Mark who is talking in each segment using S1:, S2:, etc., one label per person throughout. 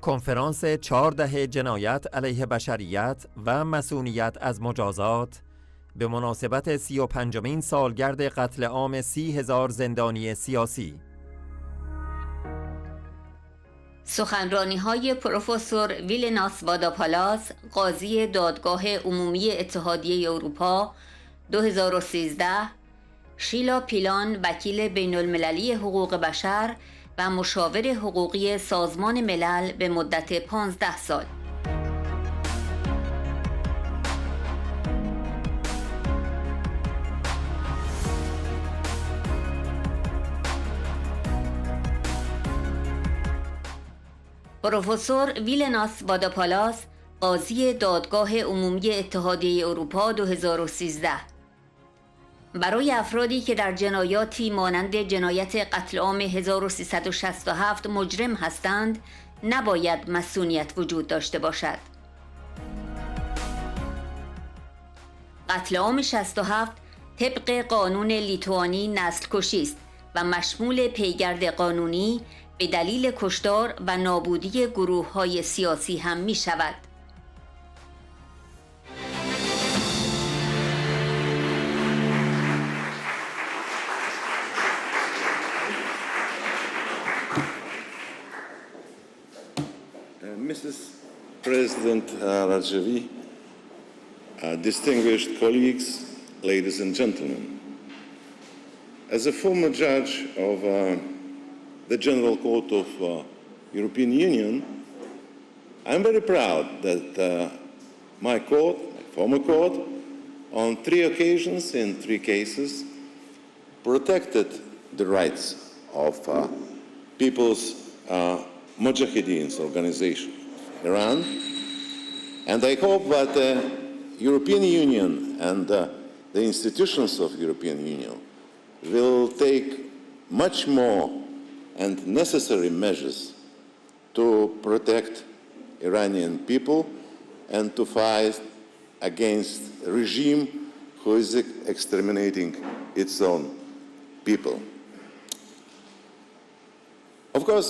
S1: کنفرانس 4 جنایت علیه بشریت و مصونیت از مجازات به مناسبت 35مین سالگرد قتل عام 30,000 زندانی سیاسی.
S2: سخنرانی‌های پروفسور ویلناس واداپالاس، قاضی دادگاه عمومی اتحادیه اروپا 2013، شیلا پایلان، وکیل بین المللی حقوق بشر و مشاور حقوقی سازمان ملل به مدت 15 سال. پروفسور ویلناس واداپالاس، قاضی دادگاه عمومی اتحادیه اروپا 2013، برای افرادی که در جنایاتی مانند جنایت قتل عام 1367 مجرم هستند، نباید مصونیت وجود داشته باشد. قتل عام 67 طبق قانون لیتوانی نسل کشی است و مشمول پیگرد قانونی به دلیل کشتار و نابودی گروه‌های سیاسی هم می شود.
S3: Mrs. President Rajavi, distinguished colleagues, ladies and gentlemen, as a former judge of the General Court of European Union, I'm very proud that my court, my former court, on 3 occasions in 3 cases, protected the rights of people's Mujahideen's organization, Iran, and I hope that the European Union and the institutions of the European Union will take much more and necessary measures to protect Iranian people and to fight against a regime who is exterminating its own people. Of course,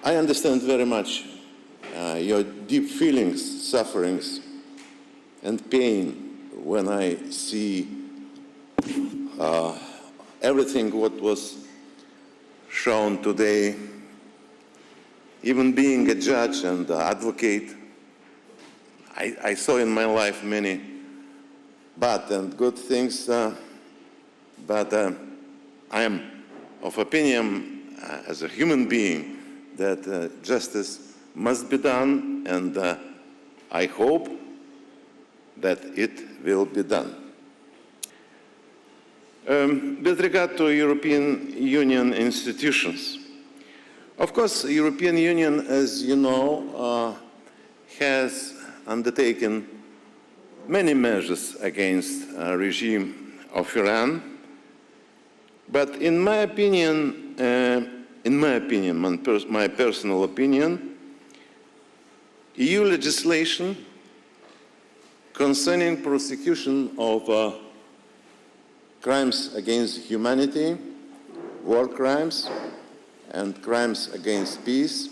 S3: I understand very much your deep feelings, sufferings, and pain when I see everything what was shown today. Even being a judge and advocate, I saw in my life many bad and good things, but I am of opinion as a human being that justice must be done, and I hope that it will be done. With regard to European Union institutions, of course, the European Union, as you know, has undertaken many measures against the regime of Iran, but in my opinion, my personal opinion, EU legislation concerning prosecution of crimes against humanity, war crimes, and crimes against peace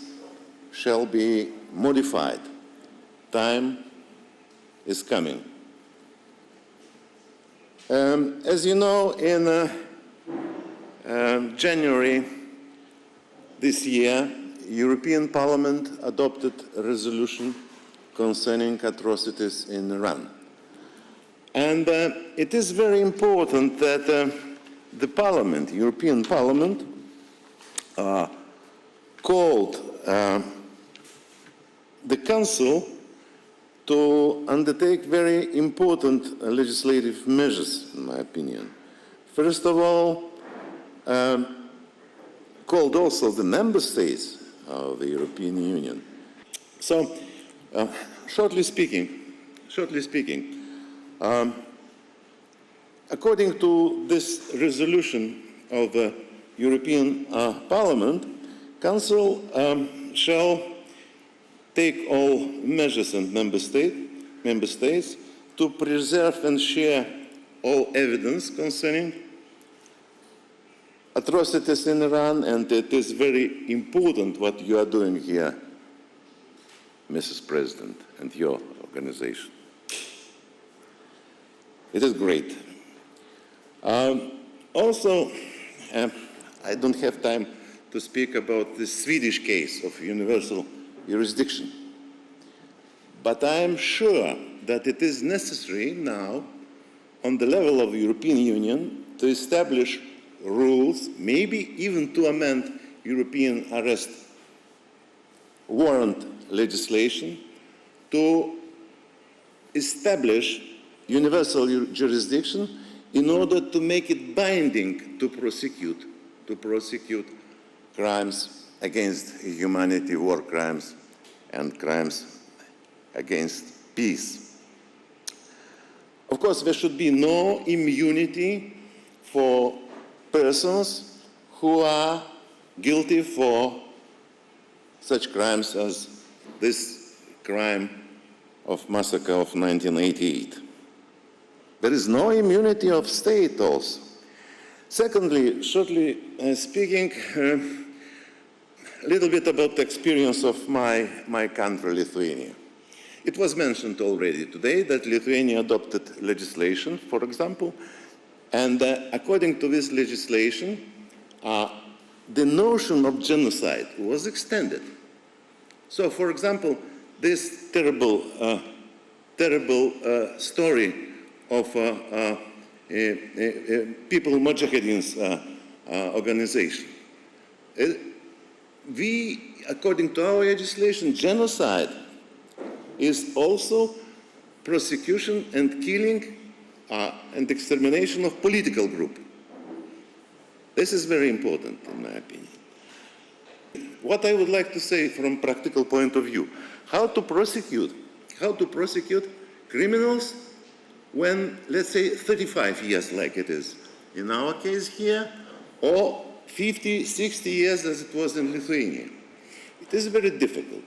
S3: shall be modified. Time is coming. As you know, in January this year, European Parliament adopted a resolution concerning atrocities in Iran. And it is very important that the Parliament, European Parliament, called the Council to undertake very important legislative measures, in my opinion. First of all, called also the member states of the European Union. So, shortly speaking, according to this resolution of the European Parliament, Council shall take all measures in member states to preserve and share all evidence concerning atrocities in Iran, and it is very important what you are doing here, Mrs. President, and your organization. It is great. Also, I don't have time to speak about the Swedish case of universal jurisdiction, but I am sure that it is necessary now, on the level of the European Union, to establish rules, maybe even to amend European arrest warrant legislation, to establish universal jurisdiction in order to make it binding to prosecute crimes against humanity, war crimes, and crimes against peace. Of course, there should be no immunity for persons who are guilty for such crimes as this crime of massacre of 1988. There is no immunity of state also. Secondly, shortly speaking, a little bit about the experience of my country, Lithuania. It was mentioned already today that Lithuania adopted legislation, for example, and according to this legislation, the notion of genocide was extended. So, for example, this terrible story of people Mujahideen's organization. According to our legislation, genocide is also prosecution and killing and extermination of political group. This is very important, in my opinion. What I would like to say from practical point of view, how to prosecute criminals when, let's say, 35 years like it is in our case here, or 50, 60 years as it was in Lithuania. It is very difficult.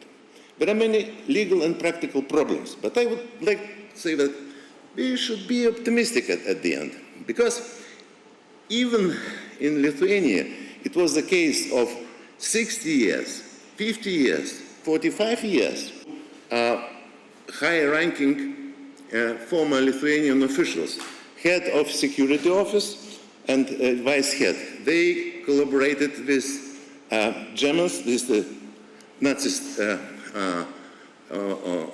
S3: There are many legal and practical problems, but I would like to say that we should be optimistic at the end, because even in Lithuania, it was the case of 60 years, 50 years, 45 years, high-ranking former Lithuanian officials, head of security office and vice head. They collaborated with Germans, with the Nazist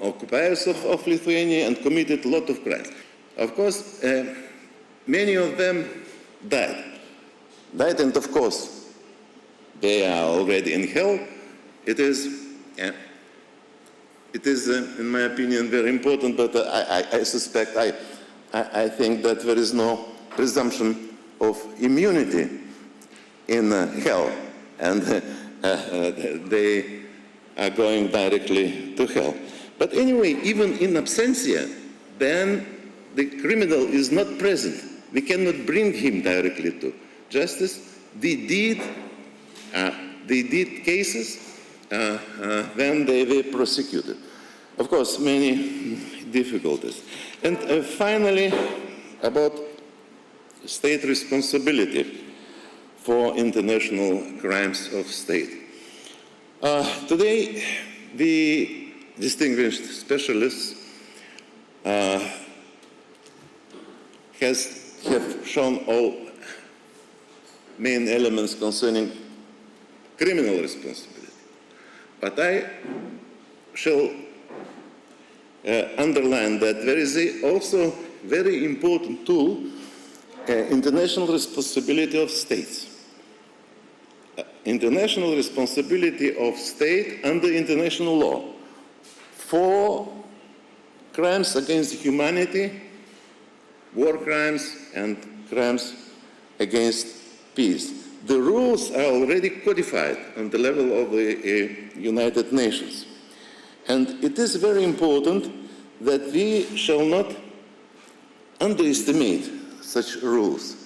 S3: occupiers of Lithuania, and committed a lot of crimes. Of course, many of them died, and of course, they are already in hell. It is, in my opinion, very important, but I suspect, I think that there is no presumption of immunity in hell, and they are going directly to hell. But anyway, even in absentia, then the criminal is not present. We cannot bring him directly to justice. They did cases when they were prosecuted. Of course, many difficulties. And finally, about state responsibility for international crimes of state. Today, the distinguished specialists have shown all main elements concerning criminal responsibility. But I shall underline that there is also very important tool, international responsibility of states. International responsibility of state under international law for crimes against humanity, war crimes, and crimes against peace. The rules are already codified on the level of the United Nations. And it is very important that we shall not underestimate such rules.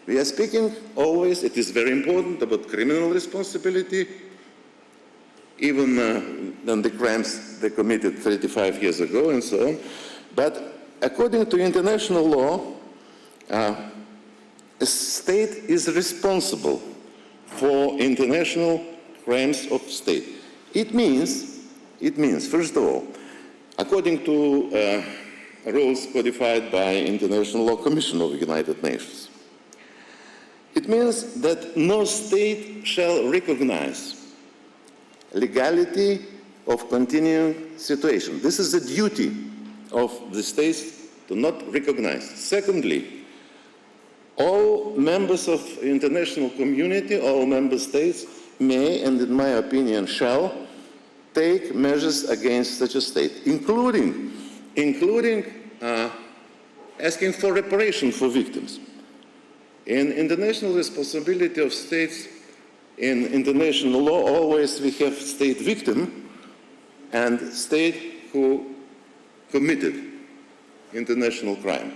S3: We are speaking always, it is very important, about criminal responsibility, even than the crimes they committed 35 years ago and so on. But according to international law, a state is responsible for international crimes of state. It means, first of all, according to rules codified by International Law Commission of the United Nations, it means that no state shall recognize legality of continuing situation. This is the duty of the states to not recognize. Secondly, all members of the international community, all member states may, and in my opinion shall, take measures against such a state, including asking for reparation for victims. In international responsibility of states, in international law, always we have state victim and state who committed international crime.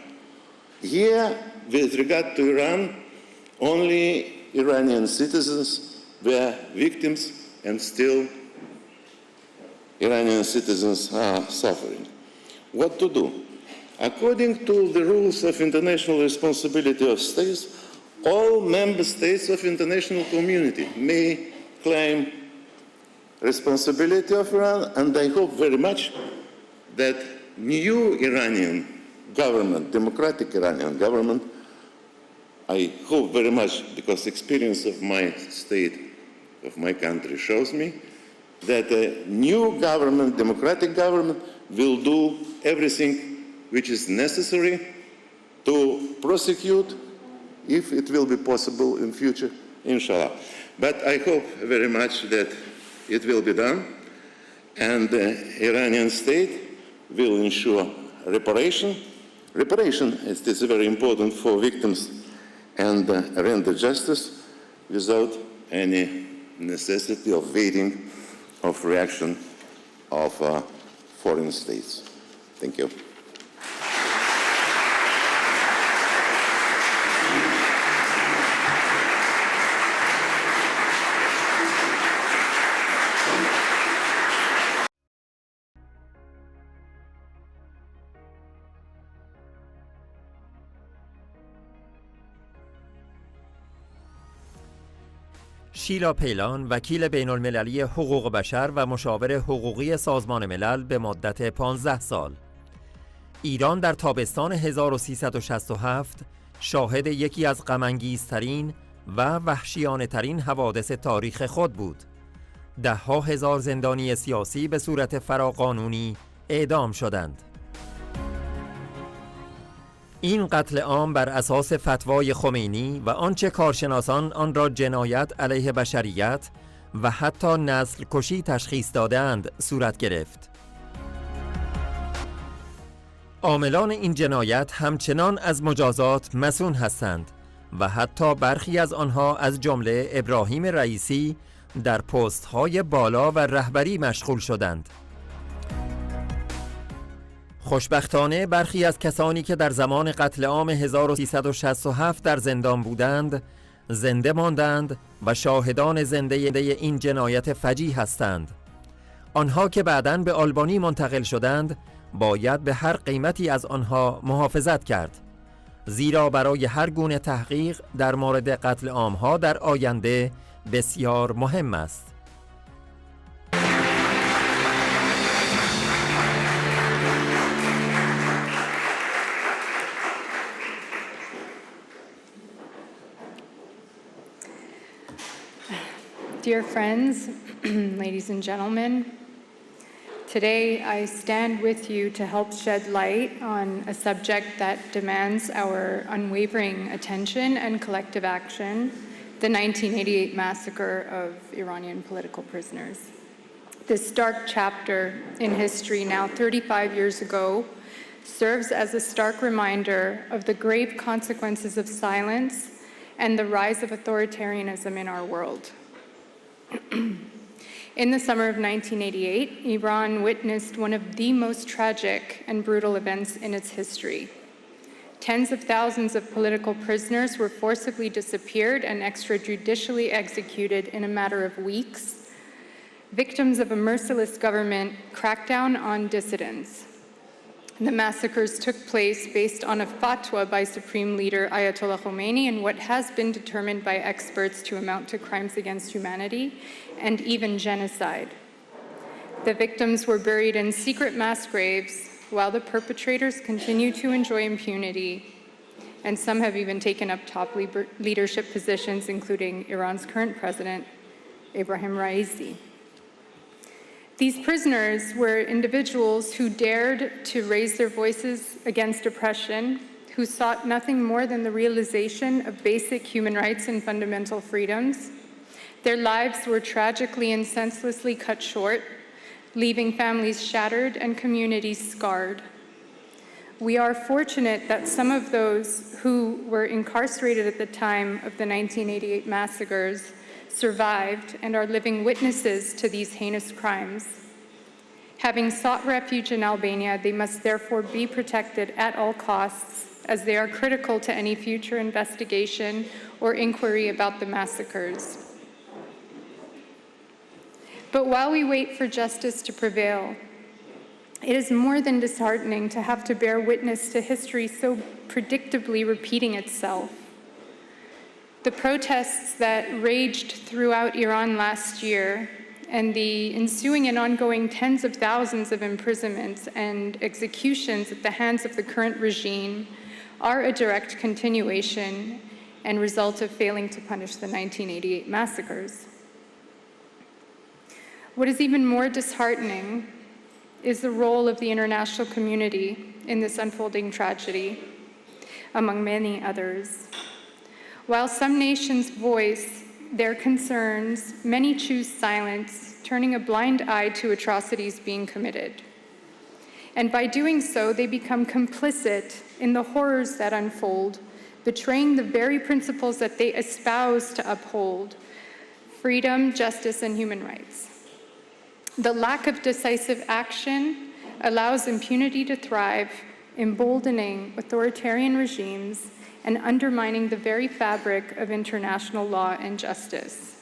S3: Here, with regard to Iran, only Iranian citizens were victims, and still Iranian citizens are suffering. What to do? According to the rules of international responsibility of states, all member states of international community may claim responsibility of Iran, and I hope very much that new Iranian government, democratic Iranian government, I hope very much, because experience of my state, of my country shows me, that a new government, democratic government, will do everything which is necessary to prosecute, if it will be possible in future, inshallah. But I hope very much that it will be done, and the Iranian state will ensure reparation. Reparation is very important for victims, and render justice without any necessity of waiting of reaction of foreign states. Thank you.
S1: شیلا پایلان، وکیل بین المللی حقوق بشر و مشاور حقوقی سازمان ملل به مدت 15 سال. ایران در تابستان 1367 شاهد یکی از غم‌انگیزترین و وحشیانه‌ترین حوادث تاریخ خود بود. ده‌ها هزار زندانی سیاسی به صورت فراقانونی اعدام شدند. این قتل عام بر اساس فتوای خمینی و آنچه کارشناسان آن را جنایت علیه بشریت و حتی نسل کشی تشخیص دادند صورت گرفت. عاملان این جنایت همچنان از مجازات مصون هستند و حتی برخی از آنها از جمله ابراهیم رئیسی در پست‌های بالا و رهبری مشغول شدند. خوشبختانه برخی از کسانی که در زمان قتل عام 1367 در زندان بودند زنده ماندند و شاهدان زنده این جنایت فجیع هستند. آنها که بعداً به آلبانی منتقل شدند باید به هر قیمتی از آنها محافظت کرد، زیرا برای هر گونه تحقیق در مورد قتل عامها در آینده بسیار مهم است.
S4: Dear friends, ladies and gentlemen, today I stand with you to help shed light on a subject that demands our unwavering attention and collective action, the 1988 massacre of Iranian political prisoners. This dark chapter in history, now 35 years ago, serves as a stark reminder of the grave consequences of silence and the rise of authoritarianism in our world. In the summer of 1988, Iran witnessed one of the most tragic and brutal events in its history. Tens of thousands of political prisoners were forcibly disappeared and extrajudicially executed in a matter of weeks, victims of a merciless government crackdown on dissidents. The massacres took place based on a fatwa by Supreme Leader Ayatollah Khomeini and what has been determined by experts to amount to crimes against humanity and even genocide. The victims were buried in secret mass graves while the perpetrators continue to enjoy impunity, and some have even taken up top leadership positions, including Iran's current president, Ebrahim Raisi. These prisoners were individuals who dared to raise their voices against oppression, who sought nothing more than the realization of basic human rights and fundamental freedoms. Their lives were tragically and senselessly cut short, leaving families shattered and communities scarred. We are fortunate that some of those who were incarcerated at the time of the 1988 massacres survived and are living witnesses to these heinous crimes. Having sought refuge in Albania, they must therefore be protected at all costs, as they are critical to any future investigation or inquiry about the massacres. But while we wait for justice to prevail, it is more than disheartening to have to bear witness to history so predictably repeating itself. The protests that raged throughout Iran last year and the ensuing and ongoing tens of thousands of imprisonments and executions at the hands of the current regime are a direct continuation and result of failing to punish the 1988 massacres. What is even more disheartening is the role of the international community in this unfolding tragedy, among many others. While some nations voice their concerns, many choose silence, turning a blind eye to atrocities being committed. And by doing so, they become complicit in the horrors that unfold, betraying the very principles that they espouse to uphold: freedom, justice, and human rights. The lack of decisive action allows impunity to thrive, emboldening authoritarian regimes and undermining the very fabric of international law and justice.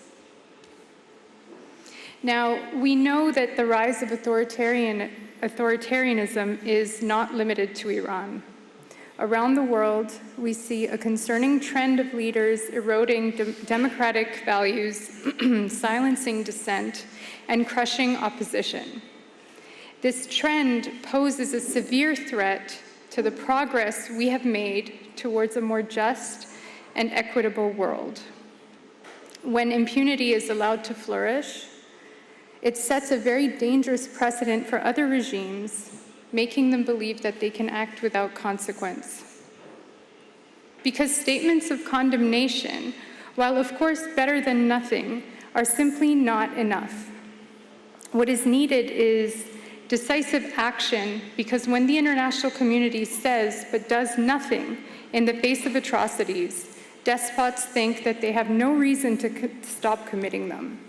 S4: Now, we know that the rise of authoritarianism is not limited to Iran. Around the world, we see a concerning trend of leaders eroding democratic values, silencing dissent, and crushing opposition. This trend poses a severe threat to the progress we have made towards a more just and equitable world. When impunity is allowed to flourish, it sets a very dangerous precedent for other regimes, making them believe that they can act without consequence. Because statements of condemnation, while of course better than nothing, are simply not enough. What is needed is decisive action, because when the international community says but does nothing in the face of atrocities, despots think that they have no reason to stop committing them.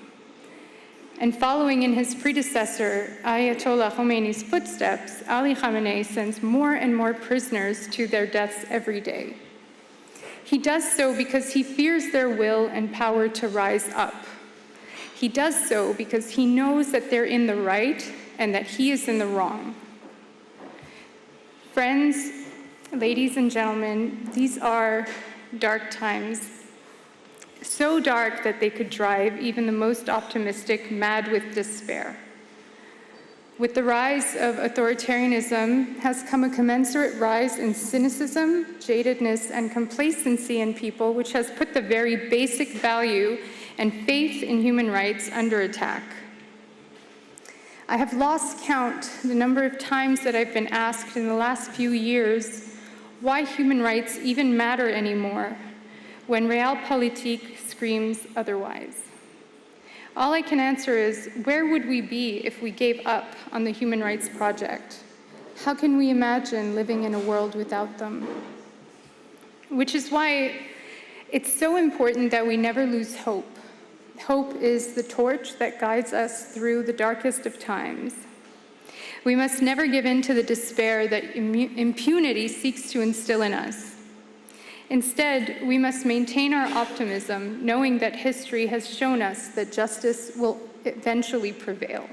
S4: And following in his predecessor, Ayatollah Khomeini's footsteps, Ali Khamenei sends more and more prisoners to their deaths every day. He does so because he fears their will and power to rise up. He does so because he knows that they're in the right and that he is in the wrong. Friends, ladies and gentlemen, these are dark times. So dark that they could drive even the most optimistic mad with despair. With the rise of authoritarianism has come a commensurate rise in cynicism, jadedness, and complacency in people, which has put the very basic value and faith in human rights under attack. I have lost count the number of times that I've been asked in the last few years why human rights even matter anymore, when realpolitik screams otherwise. All I can answer is, where would we be if we gave up on the human rights project? How can we imagine living in a world without them? Which is why it's so important that we never lose hope. Hope is the torch that guides us through the darkest of times. We must never give in to the despair that impunity seeks to instill in us. Instead, we must maintain our optimism, knowing that history has shown us that justice will eventually prevail.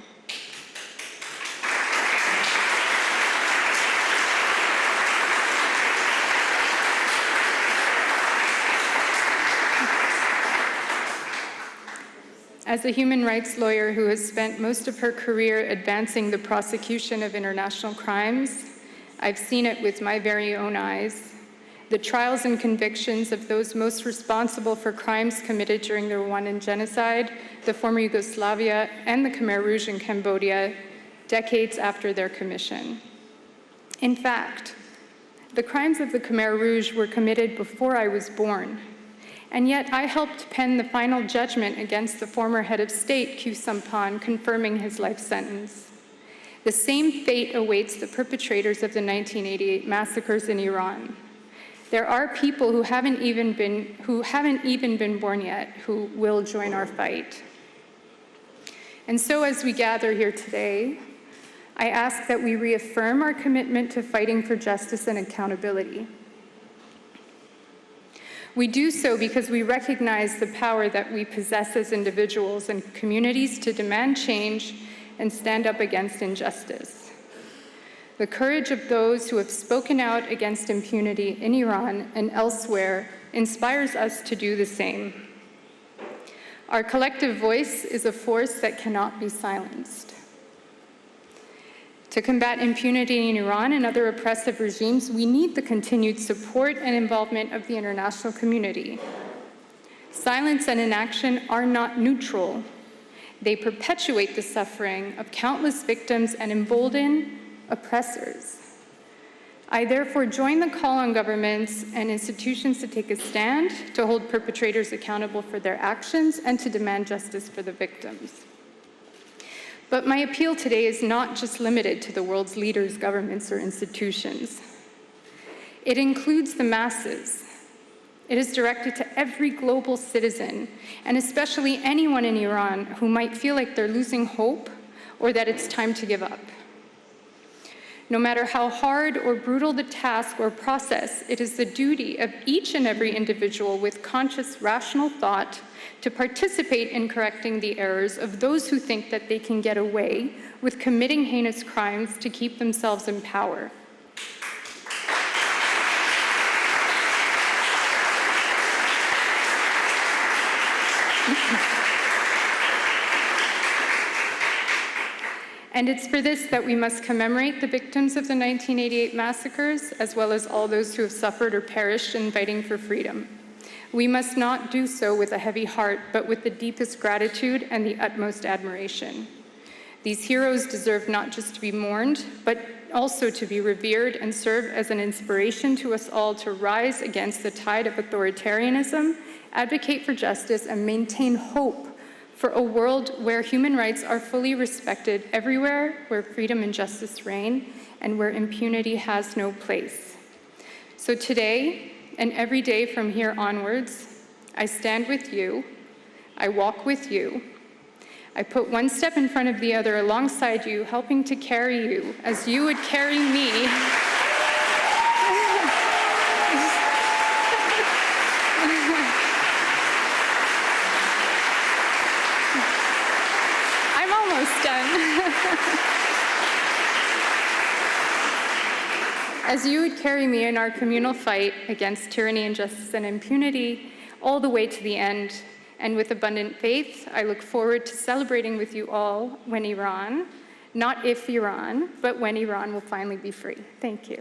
S4: As a human rights lawyer who has spent most of her career advancing the prosecution of international crimes, I've seen it with my very own eyes. The trials and convictions of those most responsible for crimes committed during the Rwandan genocide, the former Yugoslavia, and the Khmer Rouge in Cambodia, decades after their commission. In fact, the crimes of the Khmer Rouge were committed before I was born, and yet I helped pen the final judgment against the former head of state, Khieu Samphan, confirming his life sentence. The same fate awaits the perpetrators of the 1988 massacres in Iran. There are people who haven't even been born yet who will join our fight. And so as we gather here today, I ask that we reaffirm our commitment to fighting for justice and accountability. We do so because we recognize the power that we possess as individuals and communities to demand change and stand up against injustice. The courage of those who have spoken out against impunity in Iran and elsewhere inspires us to do the same. Our collective voice is a force that cannot be silenced. To combat impunity in Iran and other oppressive regimes, we need the continued support and involvement of the international community. Silence and inaction are not neutral. They perpetuate the suffering of countless victims and embolden oppressors. I therefore join the call on governments and institutions to take a stand, to hold perpetrators accountable for their actions, and to demand justice for the victims. But my appeal today is not just limited to the world's leaders, governments, or institutions. It includes the masses. It is directed to every global citizen, and especially anyone in Iran who might feel like they're losing hope or that it's time to give up. No matter how hard or brutal the task or process, it is the duty of each and every individual with conscious, rational thought to participate in correcting the errors of those who think that they can get away with committing heinous crimes to keep themselves in power. And it's for this that we must commemorate the victims of the 1988 massacres, as well as all those who have suffered or perished in fighting for freedom. We must not do so with a heavy heart, but with the deepest gratitude and the utmost admiration. These heroes deserve not just to be mourned, but also to be revered and serve as an inspiration to us all to rise against the tide of authoritarianism, advocate for justice, and maintain hope for a world where human rights are fully respected everywhere, where freedom and justice reign, and where impunity has no place. So today, and every day from here onwards, I stand with you, I walk with you, I put one step in front of the other alongside you, helping to carry you as you would carry me. As you would carry me in our communal fight against tyranny, injustice, and impunity, all the way to the end. And with abundant faith, I look forward to celebrating with you all when Iran, not if Iran, but when Iran will finally be free. Thank you.